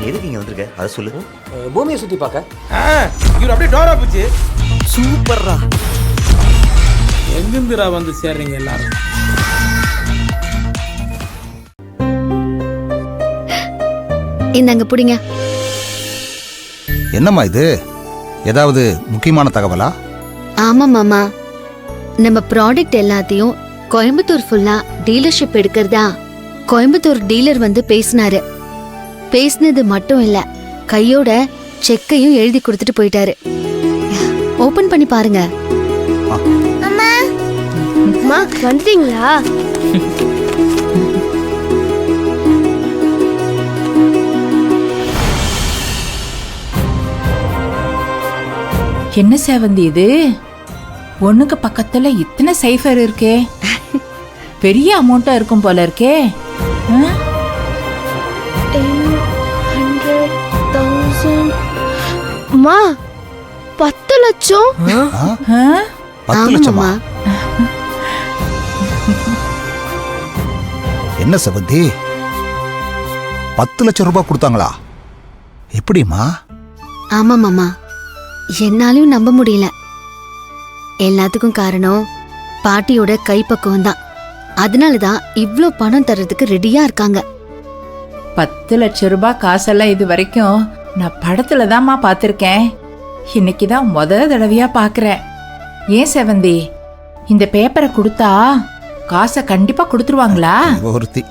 எதுக்கு இங்க வந்திருக்க அதை சொல்லு. பூமியை சுத்தி பார்க்க. இவர் அப்படியே டோரா போச்சு. சூப்பர்ரா. எங்கிருந்துடா வந்து சேர்றீங்க எல்லாரும்? இந்தாங்க புடிங்க. என்னம்மா இது, ஏதாவது முக்கியமான தகவலா? ஆமா மாமா, நம்ம ப்ராடக்ட் எல்லாத்தையும் கோயம்புத்தூர் ஃபுல்லா டீலர்ஷிப் எடுக்கிறதா கோயம்புத்தூர் டீலர் வந்து பேசினாரு. பேசினது மட்டும் இல்ல, கையோட செக்கையும் எழுதி கொடுத்துட்டு போயிட்டாரு. ஓபன் பண்ணி பாருங்க. அம்மா வந்துட்டீங்களா? என்ன சேவந்தி இது? ஒண்ணுக்கு பக்கத்துல இத்தனை சைஃபர் இருக்கே, பெரிய அமௌண்டா இருக்கும் போல இருக்கே. 10,000. அம்மா 10 லட்சம். 10 லட்சமா? என்ன செவந்தி, 10 லட்சம் ரூபாய் கொடுத்தாங்களா? எப்படிமா? ஆமா மாமா, என்னாலையும் நம்ப முடியல. எல்லாத்துக்கும் காரணம் பாட்டியோட கைப்பக்குவம் தான். அதனாலதான் இவ்ளோ பணம் தர்றதுக்கு ரெடியா இருக்காங்க. 10 லட்சம் ரூபாய் காசெல்லாம் இது வரைக்கும் நான் படத்துல தான்மா பாத்திருக்கேன். இன்னைக்குதான் தடவையா பாக்குறேன். ஏன் செவந்தி, இந்த பேப்பரை கொடுத்தா காசை கண்டிப்பா கொடுத்துருவாங்களா? ஒருத்தி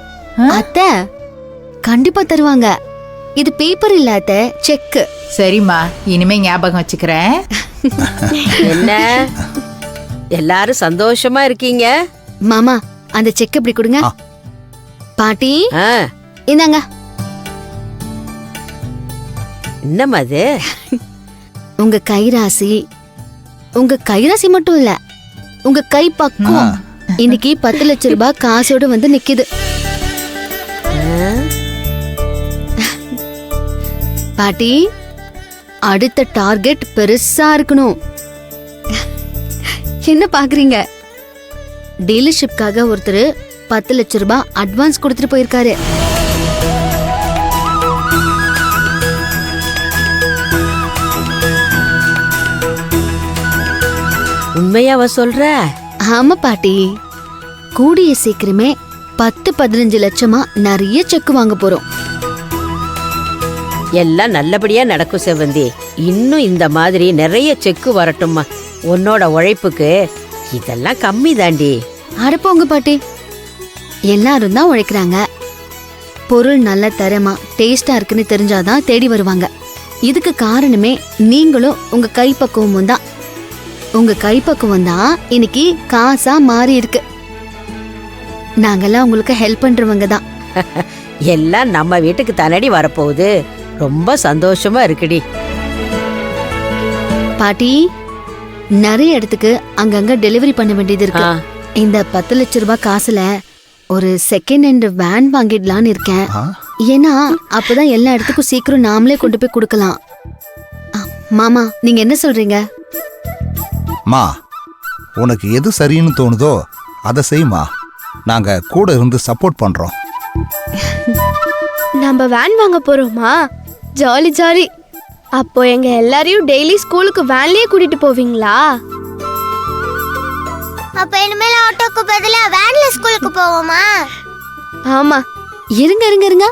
அத்தை கண்டிப்பா தருவாங்க. இது பேப்பர் இல்லாத செக். சரிம்மா, இனிமே ஞாபகம் வச்சுக்கிறேன். என்ன எல்லாரும் சந்தோஷமா இருக்கீங்க? மாமா அந்த செக் இப்படி கொடுங்க. பாட்டி இந்தாங்க. என்னம்மா அது? உங்க கைராசி, உங்க கைராசி மட்டும் இல்ல, உங்க கை பக்குவம் இன்னைக்கு 10 லட்சம் ரூபாய் காசோட வந்து நிக்குது. பாட்டி, அடுத்த டார்கெட் பெருசா இருக்கணும். என்ன பாக்குறீங்க? டீலர்ஷிப்காக ஒருத்தர் 10 லட்சம் ரூபாய் அட்வான்ஸ் கொடுத்துட்டு போயிருக்காரு. உண்மையாவ சொல்ற? ஆமா பாட்டி, கூடிய சீக்கிரமே 10-15 லட்சமா நிறைய செக் வாங்க போறோம். எல்லாம் நல்லபடியா நடக்கும் செவந்தி. இன்னும் இந்த மாதிரி நிறைய செக்கு வரட்டும்மா. உன்னோட உழைப்புக்கு இதெல்லாம் கம்மி தாண்டி. அடப்போங்க பாட்டி, எல்லாரும் தான் உழைக்கிறாங்க. பொருள் நல்ல தரமா டேஸ்டா இருக்குன்னு தெரிஞ்சாதான் தேடி வருவாங்க. இதுக்கு காரணமே நீங்களும் உங்க கைப்பக்குவமும் தான். உங்க கைப்பக்குவம் தான் இன்னைக்கு காசா மாறி இருக்கு. நாங்கெல்லாம் உங்களுக்கு ஹெல்ப் பண்றவங்க தான். எல்லாம் நம்ம வீட்டுக்கு தானடி வரப்போகுது. ரொம்ப சந்தோஷமா இருக்குடி. பாட்டி, நிறைய இடத்துக்கு அங்கங்க டெலிவரி பண்ண வேண்டியது இருக்கு. இந்த 10 லட்சம் ரூபாய் காசுல ஒரு செகண்ட் ஹேண்ட் வேன் வாங்கிடலான்னு இருக்கேன். ஏன்னா அப்பதான் எல்லா இடத்துக்கும் சீக்கிரம் நாமளே கொண்டு போய் கொடுக்கலாம். மாமா நீங்க என்ன சொல்றீங்க? மா, உனக்கு எது சரின்னு தோணுதோ அதை செய்யுமா. நாங்க கூட இருந்து சப்போர்ட் பண்றோம். நம்ம வேன் வாங்க போறோமா? Jolly jolly. அப்போ எங்க எல்லாரையும் டெய்லி ஸ்கூலுக்கு வேன்லயே கூட்டிட்டு போவீங்களா? அப்ப இனிமேல் ஆட்டோக்கு பதிலா வேன்ல ஸ்கூலுக்கு போவோமா? ஆமா. இருங்க இருங்க இருங்க,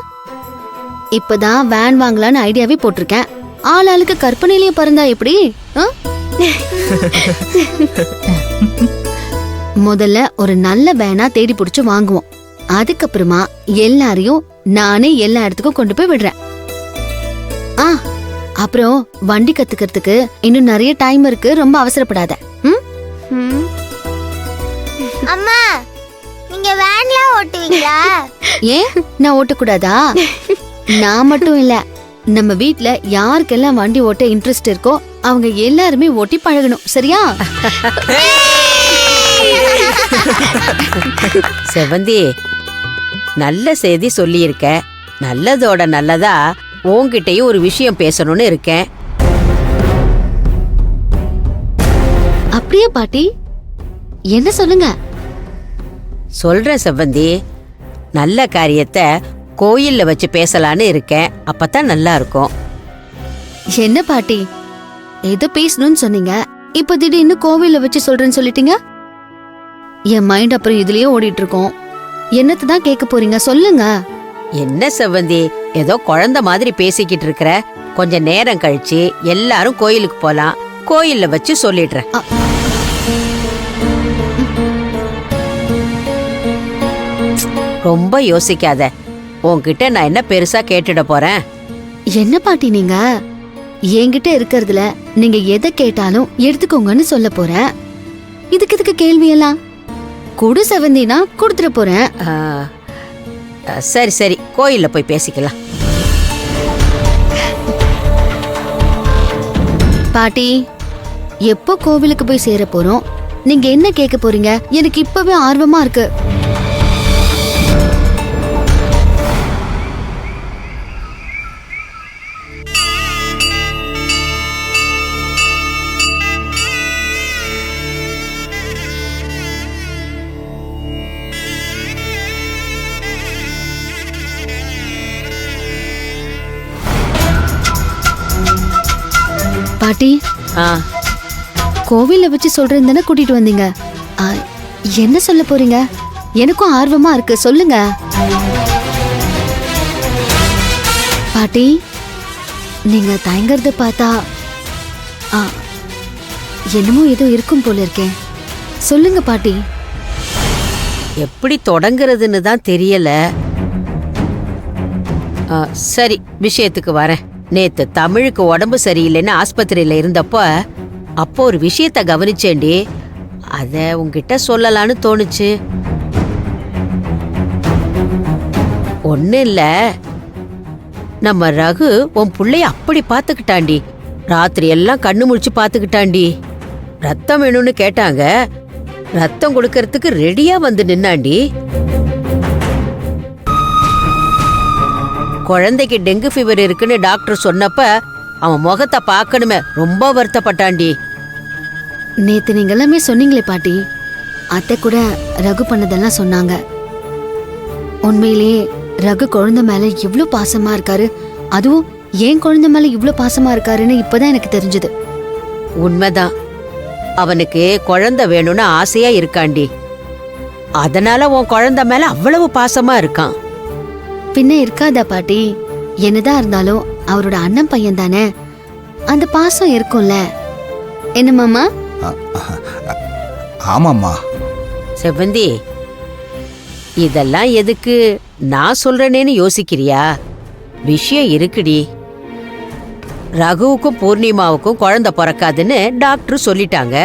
இப்பதான் வேன் வாங்கலான்னு ஐடியாவே போட்டிருக்கேன். ஆளாளுக்கு கற்பனையிலேயே பறந்தா எப்படி? முதல்ல ஒரு நல்ல வேனா தேடி பிடிச்சு வாங்குவோம். அதுக்கப்புறமா எல்லாரையும் நானே எல்லா இடத்துக்கும் கொண்டு போய் விடுறேன். அப்புறம் வண்டி கத்துக்கிறதுக்கு இன்னும் நிறைய டைம் இருக்கு. ரொம்ப அவசரப்படாத. அம்மா, நீங்க வேன்ல ஓட்டுவீங்களா? ஏன் நான் ஓட்டக்கூடாதா? நான் மட்டும் இல்ல, நம்ம வீட்ல யாருக்கெல்லாம் வண்டி ஓட்ட இன்ட்ரெஸ்ட் இருக்கோ அவங்க எல்லாருமே ஓட்டி பழகணும். சரியா? செவந்தி, நல்ல செய்தி சொல்லியிருக்க. நல்லதோட நல்லதா உன்கிட்டயும் ஒரு விஷயம் பேசணும்னு இருக்கேன். அப்படியே பாட்டி, என்ன சொல்லுங்க? சொல்ற செவந்தி, நல்ல காரியத்தை கோயில்ல வச்சு பேசலான்னு இருக்கேன். அப்பதான் நல்லா இருக்கும். என்ன பாட்டி, ஏதோ பேசணும்னு சொன்னீங்க, இப்ப திடீர்னு கோவில்ல வச்சு சொல்றேன்னு சொல்லிட்டீங்க. என் மைண்ட் அப்புறம் இதுலயே ஓடிட்டு இருக்கோம். என்னத்தை தான் கேட்க போறீங்க சொல்லுங்க. என்ன செவ்வந்தி, ஏதோ குழந்தை மாதிரி பேசிக்கிட்டு இருக்கிற. கொஞ்ச நேரம் கழிச்சு எல்லாரும் கோயிலுக்கு போலாம். கோயில்ல வச்சு சொல்லிடுறேன். ரொம்ப யோசிக்காத. உன்கிட்ட நான் என்ன பெருசா கேட்டுட போறேன்? என்ன பாட்டி நீங்க என்கிட்ட இருக்கிறதுல நீங்க எதை கேட்டாலும் எடுத்துக்கோங்கன்னு சொல்ல போறேன். இதுக்கு கேள்வி எல்லாம் குடு செவந்தினா கொடுத்துட போறேன். சரி சரி, கோயில்ல போய் பேசிக்கலாம். பாட்டி, எப்போ கோவிலுக்கு போய் சேர போறோம்? நீங்க என்ன கேட்க போறீங்க? எனக்கு இப்பவே ஆர்வமா இருக்கு. பாட்டி, கோவில்ல வச்சு சொல்றேன்னு தானே கூட்டிட்டு வந்தீங்க. என்ன சொல்ல போறீங்க? எனக்கும் ஆர்வமா இருக்கு, சொல்லுங்க. பாட்டி, நீங்க தயங்கறத பார்த்தா என்னமோ ஏதோ இருக்கும் போல இருக்கேன். சொல்லுங்க பாட்டி. எப்படி தொடங்குறதுன்னு தான் தெரியல. சரி, விஷயத்துக்கு வரேன். நேத்து தமிழுக்கு உடம்பு சரியில்லைன்னு ஆஸ்பத்திரியில இருந்தப்போ அப்போ ஒரு விஷயத்த கவனிச்சேண்டி. அத உன்கிட்ட சொல்லலான்னு தோணுச்சு. ஒண்ணு இல்ல, நம்ம ரகு உன் புள்ளைய அப்படி பாத்துக்கிட்டாண்டி. ராத்திரி எல்லாம் கண்ணு முழிச்சு பாத்துக்கிட்டாண்டி. ரத்தம் வேணும்னு கேட்டாங்க, ரத்தம் கொடுக்கறதுக்கு ரெடியா வந்து நின்னாண்டி. குழந்தைக்கு டெங்கு ஃபீவர் இருக்குன்னு டாக்டர் சொன்னப்ப அவன் முகத்தை பார்க்கணுமே ரொம்ப வருத்தப்பட்டாண்டி. நேத்து நீங்க எல்லாமே சொன்னீங்களே பாட்டி, அத்தை கூட ரகு பண்ணதெல்லாம் சொன்னாங்க. உண்மையிலேயே ரகு குழந்தை மேல இவ்ளோ பாசமா இருக்காரு, அதுவும் ஏன் குழந்தை மேல இவ்ளோ பாசமா இருக்காருன்னு இப்பதான் எனக்கு தெரிஞ்சது. உண்மைதான், அவனுக்கு குழந்தை வேணும்னு ஆசையா இருக்காண்டி. அதனால உன் குழந்தை மேல அவ்வளவு பாசமா இருக்கான். பின்ன இருக்காதா பாட்டி? என்னதான் இருந்தாலும் அவரோட அண்ணன் பையன் தானே, அந்த பாசம் இருக்கும்ல. என்ன மாமா? ஆமாம்மா. செவ்வந்தி, இதெல்லாம் எதுக்கு நான் சொல்றேனேன்னு யோசிக்கிறியா? விஷயம் இருக்குடி. ரகுவுக்கும் பூர்ணிமாவுக்கும் குழந்தை பிறக்காதுன்னு டாக்டர் சொல்லிட்டாங்க.